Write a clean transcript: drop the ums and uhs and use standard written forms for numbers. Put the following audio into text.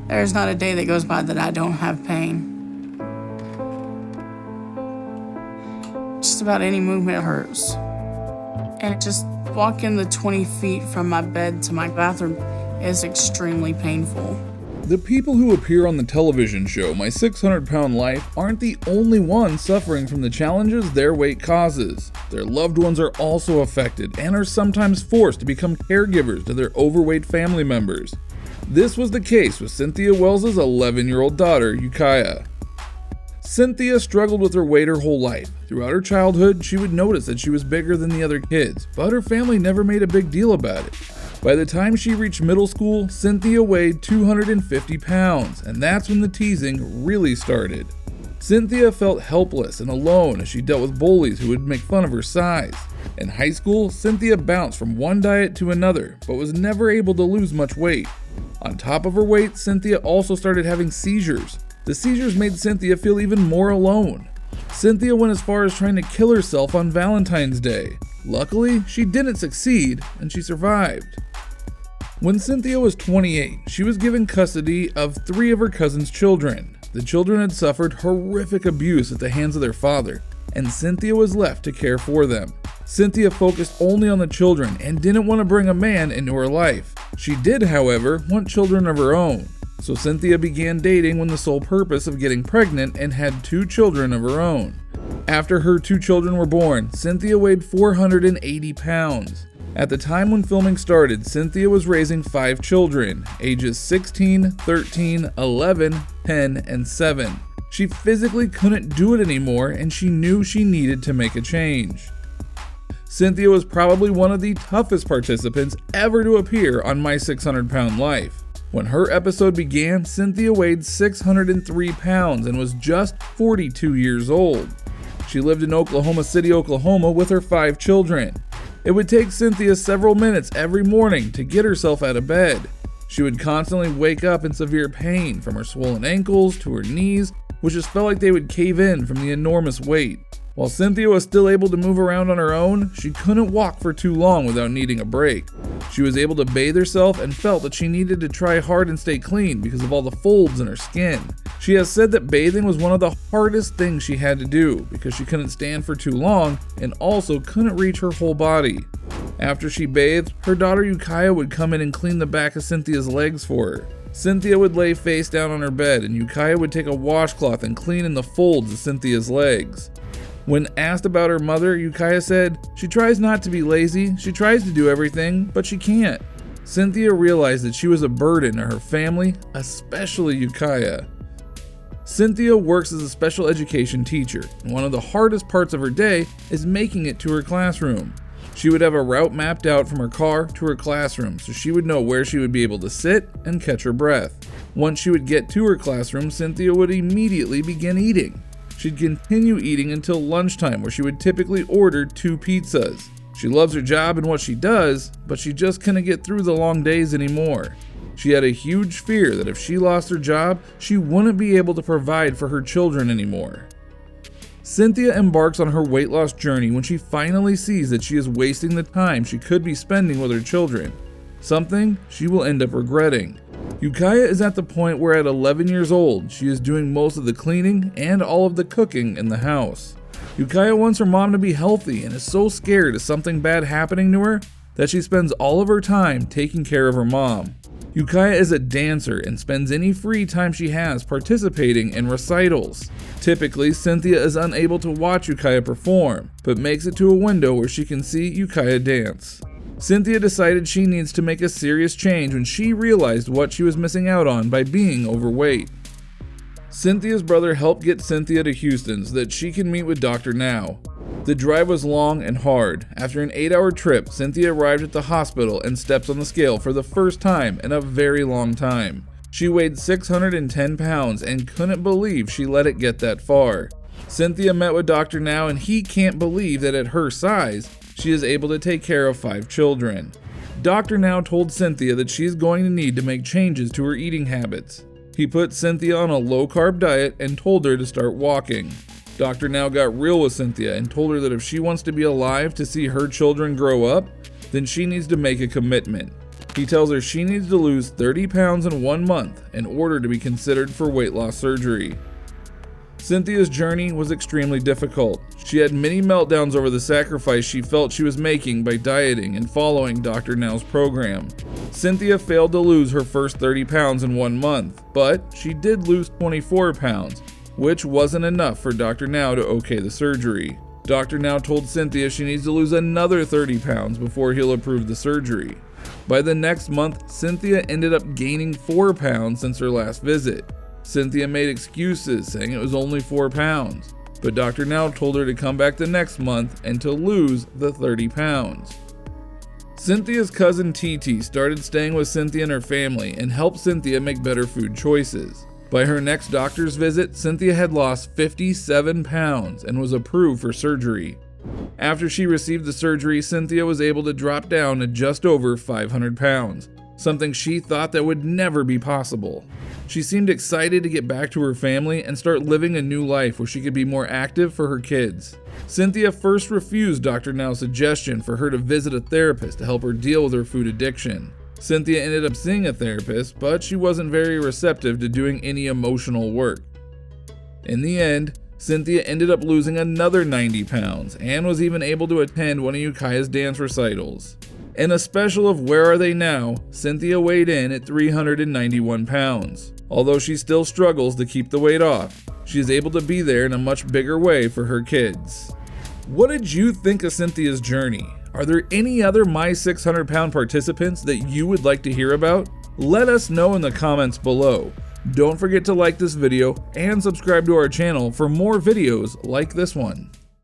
There's not a day that goes by that I don't have pain. Just about any movement hurts. And just walking the 20 feet from my bed to my bathroom is extremely painful. The people who appear on the television show My 600-Pound Life aren't the only ones suffering from the challenges their weight causes. Their loved ones are also affected and are sometimes forced to become caregivers to their overweight family members. This was the case with Cynthia Wells' 11-year-old daughter, Ukiah. Cynthia struggled with her weight her whole life. Throughout her childhood, she would notice that she was bigger than the other kids, but her family never made a big deal about it. By the time she reached middle school, Cynthia weighed 250 pounds, and that's when the teasing really started. Cynthia felt helpless and alone as she dealt with bullies who would make fun of her size. In high school, Cynthia bounced from one diet to another, but was never able to lose much weight. On top of her weight, Cynthia also started having seizures. The seizures made Cynthia feel even more alone. Cynthia went as far as trying to kill herself on Valentine's Day. Luckily, she didn't succeed, and she survived. When Cynthia was 28, she was given custody of 3 of her cousin's children. The children had suffered horrific abuse at the hands of their father, and Cynthia was left to care for them. Cynthia focused only on the children and didn't want to bring a man into her life. She did, however, want children of her own. So Cynthia began dating with the sole purpose of getting pregnant and had 2 children of her own. After her 2 children were born, Cynthia weighed 480 pounds. At the time when filming started, Cynthia was raising 5 children, ages 16, 13, 11, 10, and 7. She physically couldn't do it anymore, and she knew she needed to make a change. Cynthia was probably one of the toughest participants ever to appear on My 600-Pound Life. When her episode began, Cynthia weighed 603 pounds and was just 42 years old. She lived in Oklahoma City, Oklahoma with her 5 children. It would take Cynthia several minutes every morning to get herself out of bed. She would constantly wake up in severe pain from her swollen ankles to her knees, which just felt like they would cave in from the enormous weight. While Cynthia was still able to move around on her own, she couldn't walk for too long without needing a break. She was able to bathe herself and felt that she needed to try hard and stay clean because of all the folds in her skin. She has said that bathing was one of the hardest things she had to do because she couldn't stand for too long and also couldn't reach her whole body. After she bathed, her daughter Ukiah would come in and clean the back of Cynthia's legs for her. Cynthia would lay face down on her bed and Ukiah would take a washcloth and clean in the folds of Cynthia's legs. When asked about her mother, Ukiah said, "She tries not to be lazy, she tries to do everything, but she can't." Cynthia realized that she was a burden to her family, especially Ukiah. Cynthia works as a special education teacher, and one of the hardest parts of her day is making it to her classroom. She would have a route mapped out from her car to her classroom so she would know where she would be able to sit and catch her breath. Once she would get to her classroom, Cynthia would immediately begin eating. She'd continue eating until lunchtime, where she would typically order 2 pizzas. She loves her job and what she does, but she just couldn't get through the long days anymore. She had a huge fear that if she lost her job, she wouldn't be able to provide for her children anymore. Cynthia embarks on her weight loss journey when she finally sees that she is wasting the time she could be spending with her children, something she will end up regretting. Ukiah is at the point where at 11 years old, she is doing most of the cleaning and all of the cooking in the house. Ukiah wants her mom to be healthy and is so scared of something bad happening to her that she spends all of her time taking care of her mom. Ukiah is a dancer and spends any free time she has participating in recitals. Typically, Cynthia is unable to watch Ukiah perform, but makes it to a window where she can see Ukiah dance. Cynthia decided she needs to make a serious change when she realized what she was missing out on by being overweight. Cynthia's brother helped get Cynthia to Houston so that she can meet with Dr. Now. The drive was long and hard. After an 8-hour trip, Cynthia arrived at the hospital and stepped on the scale for the first time in a very long time. She weighed 610 pounds and couldn't believe she let it get that far. Cynthia met with Dr. Now and he can't believe that at her size, she is able to take care of 5 children. Dr. Now told Cynthia that she is going to need to make changes to her eating habits. He put Cynthia on a low-carb diet and told her to start walking. Dr. Now got real with Cynthia and told her that if she wants to be alive to see her children grow up, then she needs to make a commitment. He tells her she needs to lose 30 pounds in 1 month in order to be considered for weight loss surgery. Cynthia's journey was extremely difficult. She had many meltdowns over the sacrifice she felt she was making by dieting and following Dr. Now's program. Cynthia failed to lose her first 30 pounds in 1 month, but she did lose 24 pounds, which wasn't enough for Dr. Now to okay the surgery. Dr. Now told Cynthia she needs to lose another 30 pounds before he'll approve the surgery. By the next month, Cynthia ended up gaining 4 pounds since her last visit. Cynthia made excuses, saying it was only 4 pounds, but Dr. Now told her to come back the next month and to lose the 30 pounds. Cynthia's cousin TT started staying with Cynthia and her family and helped Cynthia make better food choices. By her next doctor's visit, Cynthia had lost 57 pounds and was approved for surgery. After she received the surgery, Cynthia was able to drop down to just over 500 pounds, something she thought that would never be possible. She seemed excited to get back to her family and start living a new life where she could be more active for her kids. Cynthia first refused Dr. Now's suggestion for her to visit a therapist to help her deal with her food addiction. Cynthia ended up seeing a therapist, but she wasn't very receptive to doing any emotional work. In the end, Cynthia ended up losing another 90 pounds and was even able to attend one of Ukiah's dance recitals. In a special of Where Are They Now?, Cynthia weighed in at 391 pounds. Although she still struggles to keep the weight off, she is able to be there in a much bigger way for her kids. What did you think of Cynthia's journey? Are there any other My 600 Pound participants that you would like to hear about? Let us know in the comments below. Don't forget to like this video and subscribe to our channel for more videos like this one.